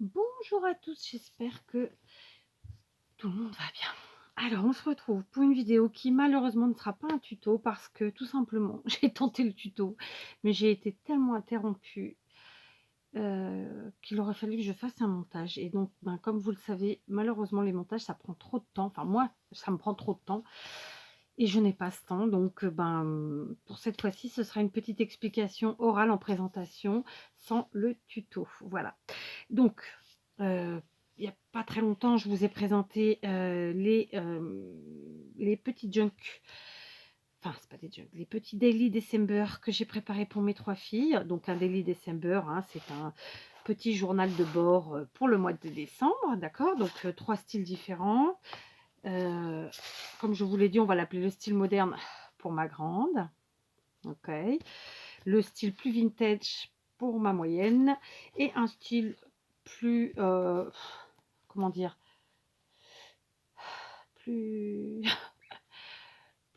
Bonjour à tous, j'espère que tout le monde va bien. Alors, on se retrouve pour une vidéo qui malheureusement ne sera pas un tuto parce que tout simplement, j'ai tenté le tuto, mais j'ai été tellement interrompue qu'il aurait fallu que je fasse un montage. Et donc, comme vous le savez, malheureusement, les montages, ça prend trop de temps. Enfin, moi, ça me prend trop de temps et je n'ai pas ce temps. Donc, pour cette fois-ci, ce sera une petite explication orale en présentation sans le tuto. Voilà. Donc, il n'y a pas très longtemps, je vous ai présenté les petits junk, enfin, c'est pas des junk, les petits daily December que j'ai préparés pour mes 3 filles. Donc, un daily December, hein, c'est un petit journal de bord pour le mois de décembre, d'accord. Donc, 3 styles différents. Comme je vous l'ai dit, on va l'appeler le style moderne pour ma grande, ok. Le style plus vintage pour ma moyenne et un style plus comment dire, plus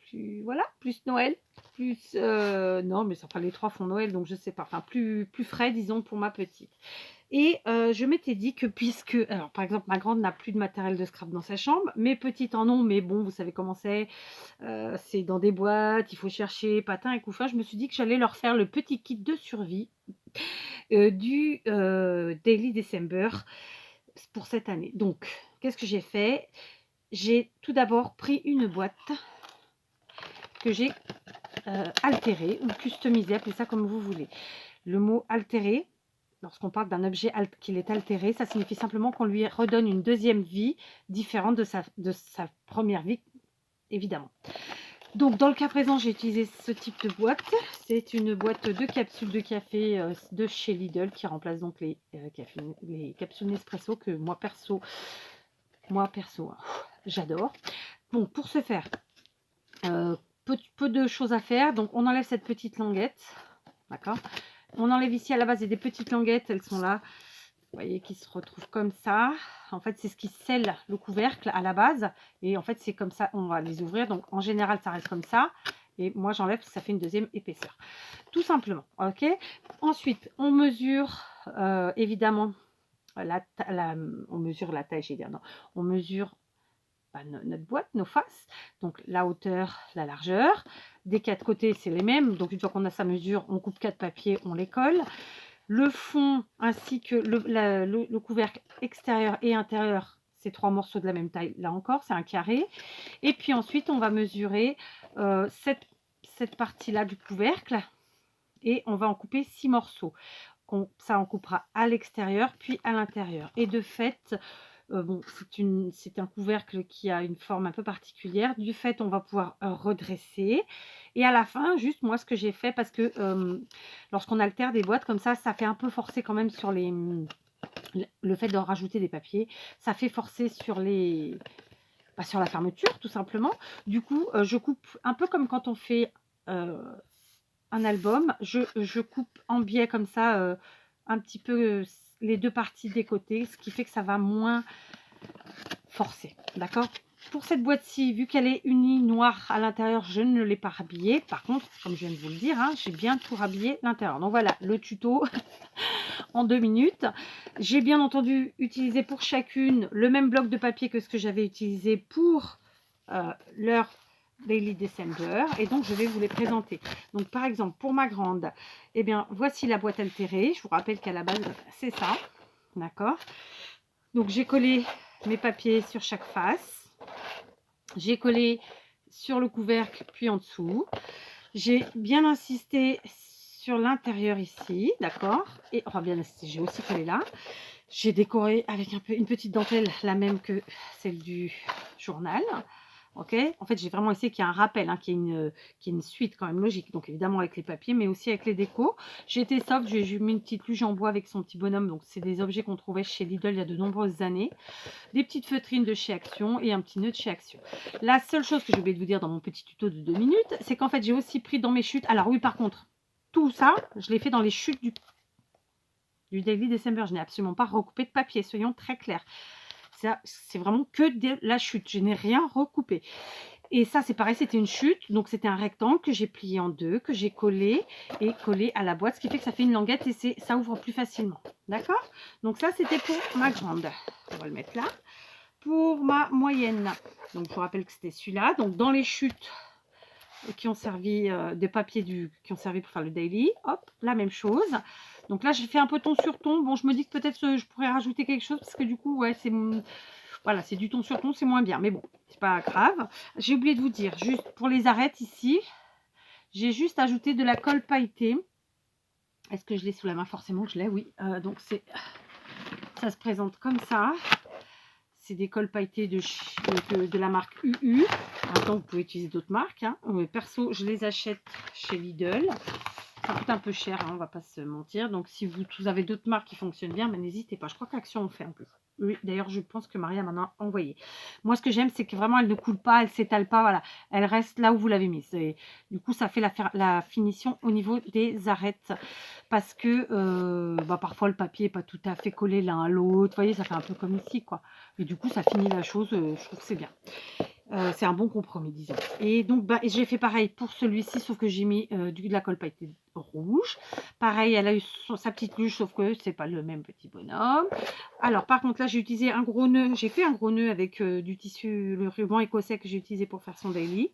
plus voilà, plus Noël, plus non, mais enfin les 3 font Noël, donc je sais pas, enfin plus frais disons pour ma petite. Et je m'étais dit que puisque alors par exemple ma grande n'a plus de matériel de scrap dans sa chambre, mes petites en ont, mais bon vous savez comment c'est dans des boîtes, il faut chercher patins et couffins. Je me suis dit que j'allais leur faire le petit kit de survie du Daily December pour cette année. Donc qu'est-ce que j'ai fait? J'ai tout d'abord pris une boîte que j'ai altérée ou customisée, appelez ça comme vous voulez. Le mot altéré, lorsqu'on parle d'un objet qu'il est altéré, ça signifie simplement qu'on lui redonne une deuxième vie différente de sa première vie, évidemment. Donc dans le cas présent, j'ai utilisé ce type de boîte. C'est une boîte de capsules de café de chez Lidl qui remplace donc les capsules Nespresso que moi perso, hein, j'adore. Bon, pour ce faire, peu de choses à faire. Donc on enlève cette petite languette, d'accord. On enlève ici à la base, il y a des petites languettes, elles sont là, vous voyez, qui se retrouvent comme ça. En fait, c'est ce qui scelle le couvercle à la base. Et en fait, c'est comme ça, on va les ouvrir. Donc en général, ça reste comme ça. Et moi, j'enlève parce que ça fait une deuxième épaisseur. Tout simplement, ok. Ensuite, on mesure évidemment on mesure la taille, j'ai dit, non, on mesure notre boîte, nos faces, donc la hauteur, la largeur. Des 4 côtés, c'est les mêmes. Donc une fois qu'on a sa mesure, on coupe 4 papiers, on les colle. Le fond ainsi que le couvercle extérieur et intérieur, c'est 3 morceaux de la même taille. Là encore, c'est un carré. Et puis ensuite, on va mesurer cette partie-là du couvercle et on va en couper 6 morceaux. Ça, on coupera à l'extérieur puis à l'intérieur. Et de fait, bon, c'est un couvercle qui a une forme un peu particulière. Du fait, on va pouvoir redresser. Et à la fin, juste moi, ce que j'ai fait, parce que lorsqu'on altère des boîtes comme ça fait un peu forcer quand même sur le fait de rajouter des papiers. Ça fait forcer sur sur la fermeture, tout simplement. Du coup, je coupe un peu comme quand on fait un album. Je coupe en biais comme ça, un petit peu les 2 parties des côtés, ce qui fait que ça va moins forcer, d'accord. Pour cette boîte-ci, vu qu'elle est unie noire à l'intérieur, je ne l'ai pas rhabillée. Par contre, comme je viens de vous le dire, hein, j'ai bien tout rhabillé l'intérieur. Donc voilà, le tuto en 2 minutes. J'ai bien entendu utilisé pour chacune le même bloc de papier que ce que j'avais utilisé pour leur Daily December. Et donc, je vais vous les présenter. Donc, par exemple, pour ma grande, eh bien, voici la boîte altérée. Je vous rappelle qu'à la base, c'est ça, d'accord. Donc, j'ai collé mes papiers sur chaque face. J'ai collé sur le couvercle, puis en dessous. J'ai bien insisté sur l'intérieur ici, d'accord. Et enfin, bien insisté, j'ai aussi collé là. J'ai décoré avec une petite dentelle, la même que celle du journal. Ok. En fait, j'ai vraiment essayé qu'il y ait un rappel, hein, qu'il y ait une suite quand même logique. Donc, évidemment, avec les papiers, mais aussi avec les décos. J'ai été soft, j'ai mis une petite luge en bois avec son petit bonhomme. Donc, c'est des objets qu'on trouvait chez Lidl il y a de nombreuses années. Des petites feutrines de chez Action et un petit nœud de chez Action. La seule chose que j'ai oublié de vous dire dans mon petit tuto de 2 minutes, c'est qu'en fait, j'ai aussi pris dans mes chutes. Alors, oui, par contre, tout ça, je l'ai fait dans les chutes du Daily December. Je n'ai absolument pas recoupé de papier, soyons très clairs. C'est vraiment que de la chute. Je n'ai rien recoupé. Et ça, c'est pareil, c'était une chute. Donc, c'était un rectangle que j'ai plié en deux, que j'ai collé et collé à la boîte. Ce qui fait que ça fait une languette et ça ouvre plus facilement. D'accord? Donc, ça, c'était pour ma grande. On va le mettre là. Pour ma moyenne, donc je vous rappelle que c'était celui-là. Donc, dans les chutes qui ont servi des papiers qui ont servi pour faire le daily, hop, la même chose. Donc là, j'ai fait un peu ton sur ton. Bon, je me dis que peut-être je pourrais rajouter quelque chose parce que du coup, ouais, voilà, c'est du ton sur ton, c'est moins bien. Mais bon, c'est pas grave. J'ai oublié de vous dire, juste pour les arêtes ici, j'ai juste ajouté de la colle pailletée. Est-ce que je l'ai sous la main? Forcément que je l'ai, oui. Donc ça se présente comme ça. C'est des colles pailletées de la marque UU. Maintenant, vous pouvez utiliser d'autres marques. Hein. Perso, je les achète chez Lidl. Ça coûte un peu cher, hein, on va pas se mentir. Donc, si vous avez d'autres marques qui fonctionnent bien, ben, n'hésitez pas. Je crois qu'Action en fait un peu. Oui, d'ailleurs, je pense que Maria m'en a envoyé. Moi, ce que j'aime, c'est que vraiment, elle ne coule pas, elle ne s'étale pas. Voilà, elle reste là où vous l'avez mise. Et du coup, ça fait la finition au niveau des arêtes. Parce que parfois, le papier n'est pas tout à fait collé l'un à l'autre. Vous voyez, ça fait un peu comme ici, quoi. Et du coup, ça finit la chose. Je trouve que c'est bien. C'est un bon compromis, disons. Et donc, j'ai fait pareil pour celui-ci, sauf que j'ai mis de la colle pailletée rouge. Pareil, elle a eu sa petite luge, sauf que c'est pas le même petit bonhomme. Alors, par contre, là, j'ai utilisé un gros nœud. J'ai fait un gros nœud avec du tissu, le ruban écossais que j'ai utilisé pour faire son daily.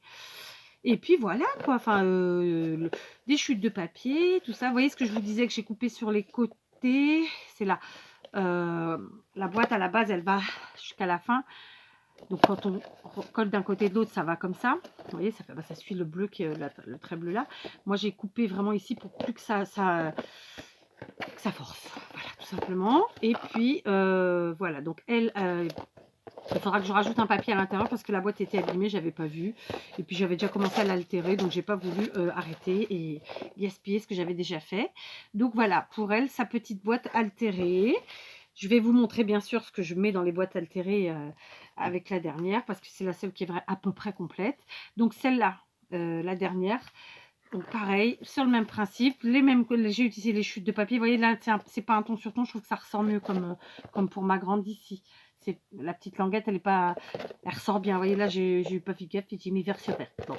Et puis voilà, quoi. Enfin, des chutes de papier, tout ça. Vous voyez ce que je vous disais que j'ai coupé sur les côtés. C'est là. La boîte, à la base, elle va jusqu'à la fin. Donc quand on colle d'un côté de l'autre, ça va comme ça. Vous voyez, ça suit le bleu qui est le trait bleu là. Moi, j'ai coupé vraiment ici pour plus que ça force. Voilà, tout simplement. Et puis voilà. Donc elle, il faudra que je rajoute un papier à l'intérieur parce que la boîte était abîmée, j'avais pas vu. Et puis j'avais déjà commencé à l'altérer, donc j'ai pas voulu arrêter et gaspiller ce que j'avais déjà fait. Donc voilà, pour elle, sa petite boîte altérée. Je vais vous montrer bien sûr ce que je mets dans les boîtes altérées avec la dernière parce que c'est la seule qui est à peu près complète. Donc celle-là, la dernière, donc pareil, sur le même principe, j'ai utilisé les chutes de papier. Vous voyez là, c'est pas un ton sur ton, je trouve que ça ressort mieux comme pour ma grande ici. La petite languette, elle ressort bien. Vous voyez là, j'ai eu pas fait gaffe et j'ai mis vert sur vert. Bon,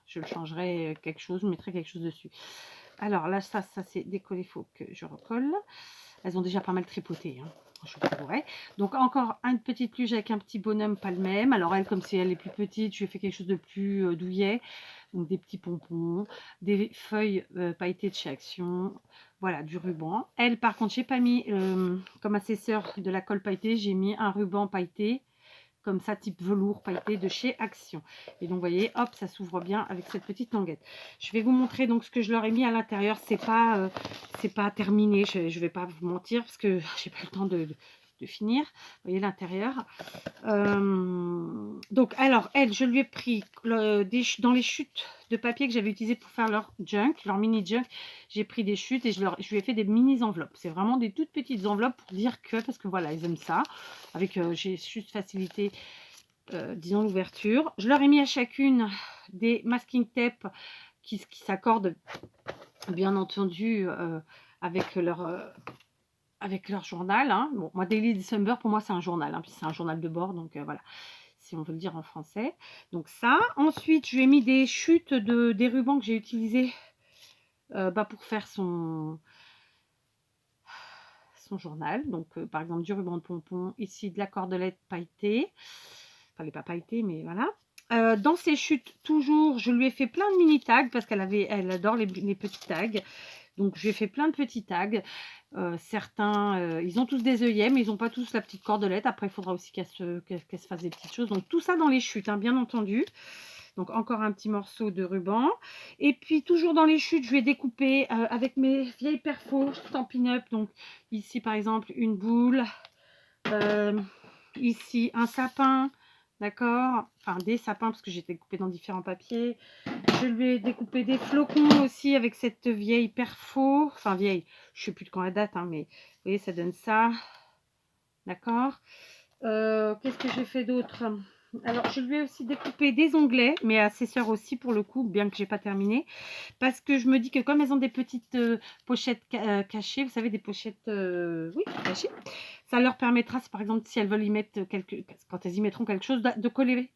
je le changerai quelque chose, je mettrai quelque chose dessus. Alors là, ça c'est décollé, il faut que je recolle. Elles ont déjà pas mal tripoté, hein, je vous avouerai. Donc encore une petite luge avec un petit bonhomme, pas le même. Alors elle, comme si elle est plus petite, je lui ai fait quelque chose de plus douillet. Donc des petits pompons, des feuilles pailletées de chez Action. Voilà, du ruban. Elle, par contre, j'ai pas mis, comme à ses sœurs, de la colle pailletée, j'ai mis un ruban pailleté comme ça, type velours pailleté de chez Action. Et donc, vous voyez, hop, ça s'ouvre bien avec cette petite languette. Je vais vous montrer donc ce que je leur ai mis à l'intérieur. C'est pas terminé, je vais pas vous mentir parce que j'ai pas le temps de finir. Vous voyez l'intérieur. Donc, alors, elle, je lui ai pris dans les chutes de papier que j'avais utilisées pour faire leur junk, leur mini junk. J'ai pris des chutes et je lui ai fait des mini enveloppes. C'est vraiment des toutes petites enveloppes pour dire que, parce que voilà, ils aiment ça. Avec, j'ai juste facilité, disons, l'ouverture. Je leur ai mis à chacune des masking tape qui s'accordent, bien entendu, avec leur journal. Hein. Bon, moi, Daily December, pour moi, c'est un journal. Hein, puis c'est un journal de bord, donc voilà, si on veut le dire en français. Donc ça. Ensuite, je lui ai mis des chutes des rubans que j'ai utilisés pour faire son journal. Donc, par exemple, du ruban de pompon. Ici, de la cordelette pailletée. Enfin, elle n'est pas pailletée, mais voilà. Dans ces chutes, toujours, je lui ai fait plein de mini tags parce qu'elle adore les petits tags. Donc, je lui ai fait plein de petits tags. Certains, ils ont tous des œillets, mais ils n'ont pas tous la petite cordelette. Après, il faudra aussi qu'elle se fasse des petites choses. Donc, tout ça dans les chutes, hein, bien entendu. Donc, encore un petit morceau de ruban. Et puis, toujours dans les chutes, je vais découper avec mes vieilles perfos Stampin' Up. Donc, ici, par exemple, une boule. Ici, un sapin. D'accord, enfin des sapins parce que j'ai découpé dans différents papiers. Je lui ai découpé des flocons aussi avec cette vieille perfo. Enfin vieille, je ne sais plus de quand elle date, hein, mais vous voyez, ça donne ça. D'accord. Qu'est-ce que j'ai fait d'autre? Alors, je lui ai aussi découpé des onglets, mais à ses sœurs aussi pour le coup, bien que j'ai pas terminé. Parce que je me dis que comme elles ont des petites pochettes cachées, vous savez, des pochettes oui, cachées, ça leur permettra, par exemple, si elles veulent y mettre quand elles y mettront quelque chose, de coller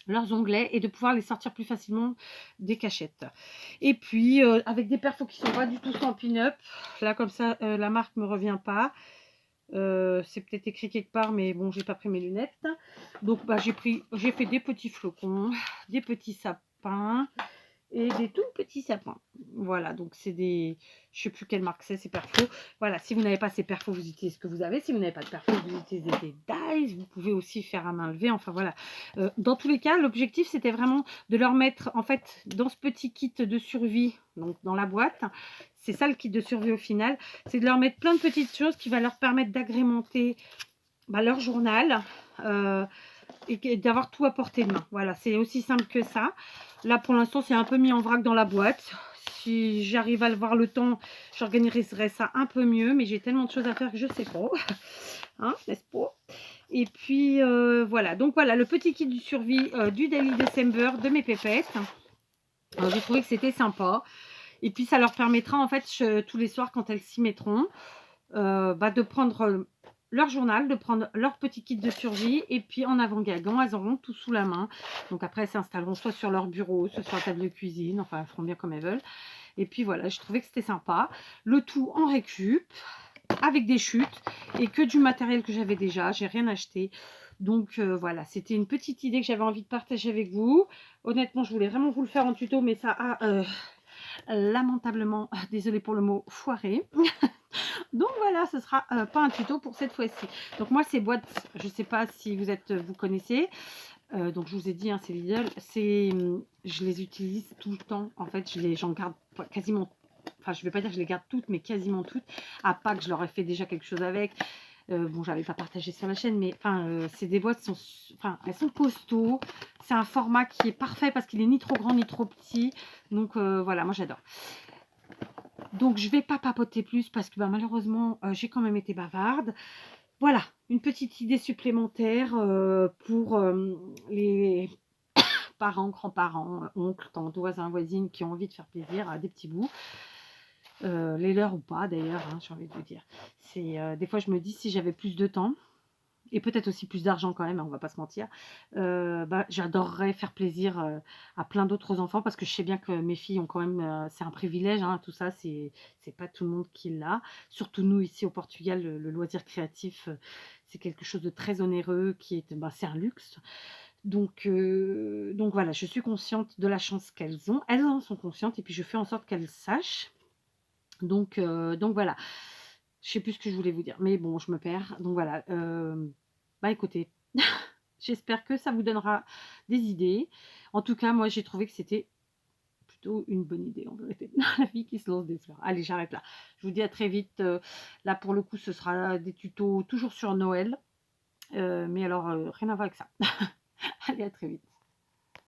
leurs onglets et de pouvoir les sortir plus facilement des cachettes. Et puis, avec des perfos qui sont pas du tout sans pin-up. Là, comme ça, la marque me revient pas. C'est peut-être écrit quelque part, mais bon, j'ai pas pris mes lunettes. Donc, bah, j'ai fait des petits flocons, des petits sapins et des tout petits sapins. Voilà, donc c'est des... Je sais plus quelle marque c'est perfos. Voilà, si vous n'avez pas ces perfos, vous utilisez ce que vous avez. Si vous n'avez pas de perfos, vous utilisez des dies. Vous pouvez aussi faire à main levée. Enfin, voilà. Dans tous les cas, l'objectif, c'était vraiment de leur mettre, en fait, dans ce petit kit de survie, donc dans la boîte, c'est ça le kit de survie au final, c'est de leur mettre plein de petites choses qui va leur permettre d'agrémenter leur journal. Et d'avoir tout à portée de main. Voilà, c'est aussi simple que ça. Là, pour l'instant, c'est un peu mis en vrac dans la boîte. Si j'arrive à le voir le temps, j'organiserai ça un peu mieux. Mais j'ai tellement de choses à faire que je sais pas. Hein, n'est-ce pas? Et puis, voilà. Donc, voilà, le petit kit du survie du Daily December de mes pépettes. J'ai trouvé que c'était sympa. Et puis, ça leur permettra, en fait, tous les soirs, quand elles s'y mettront, de prendre leur journal, de prendre leur petit kit de survie et puis en avant-gagant, elles auront tout sous la main. Donc après, elles s'installeront soit sur leur bureau, soit sur la table de cuisine, enfin elles feront bien comme elles veulent. Et puis voilà, je trouvais que c'était sympa. Le tout en récup, avec des chutes et que du matériel que j'avais déjà, j'ai rien acheté. Donc voilà, c'était une petite idée que j'avais envie de partager avec vous. Honnêtement, je voulais vraiment vous le faire en tuto, mais ça a lamentablement, désolé pour le mot, foiré. Donc voilà, ce sera pas un tuto pour cette fois-ci. Donc moi, ces boîtes, je ne sais pas si vous connaissez. Donc je vous ai dit, hein, c'est Lidl. Je les utilise tout le temps. En fait, j'en garde quasiment. Enfin, je ne vais pas dire que je les garde toutes, mais quasiment toutes. À pas que je leur ai fait déjà quelque chose avec. Bon, j'avais pas partagé sur la chaîne, mais enfin, c'est des boîtes elles sont costauds. C'est un format qui est parfait parce qu'il est ni trop grand ni trop petit. Donc voilà, moi j'adore. Donc, je ne vais pas papoter plus parce que malheureusement, j'ai quand même été bavarde. Voilà, une petite idée supplémentaire pour les parents, grands-parents, oncles, tantes, voisins, voisines qui ont envie de faire plaisir à des petits bouts. Les leurs ou pas d'ailleurs, hein, j'ai envie de vous dire. Des fois, je me dis si j'avais plus de temps, et peut-être aussi plus d'argent quand même, hein, on va pas se mentir, j'adorerais faire plaisir à plein d'autres enfants parce que je sais bien que mes filles ont quand même, c'est un privilège, hein, tout ça, c'est pas tout le monde qui l'a. Surtout nous ici au Portugal, le loisir créatif, c'est quelque chose de très onéreux qui est, c'est un luxe. Donc voilà, je suis consciente de la chance qu'elles ont. Elles en sont conscientes et puis je fais en sorte qu'elles sachent. Donc voilà. Je sais plus ce que je voulais vous dire, mais bon, je me perds. Donc voilà. Écoutez, j'espère que ça vous donnera des idées. En tout cas, moi, j'ai trouvé que c'était plutôt une bonne idée, en vérité. La fille qui se lance des fleurs. Allez, j'arrête là. Je vous dis à très vite. Là, pour le coup, ce sera des tutos toujours sur Noël. Mais alors, rien à voir avec ça. Allez, à très vite.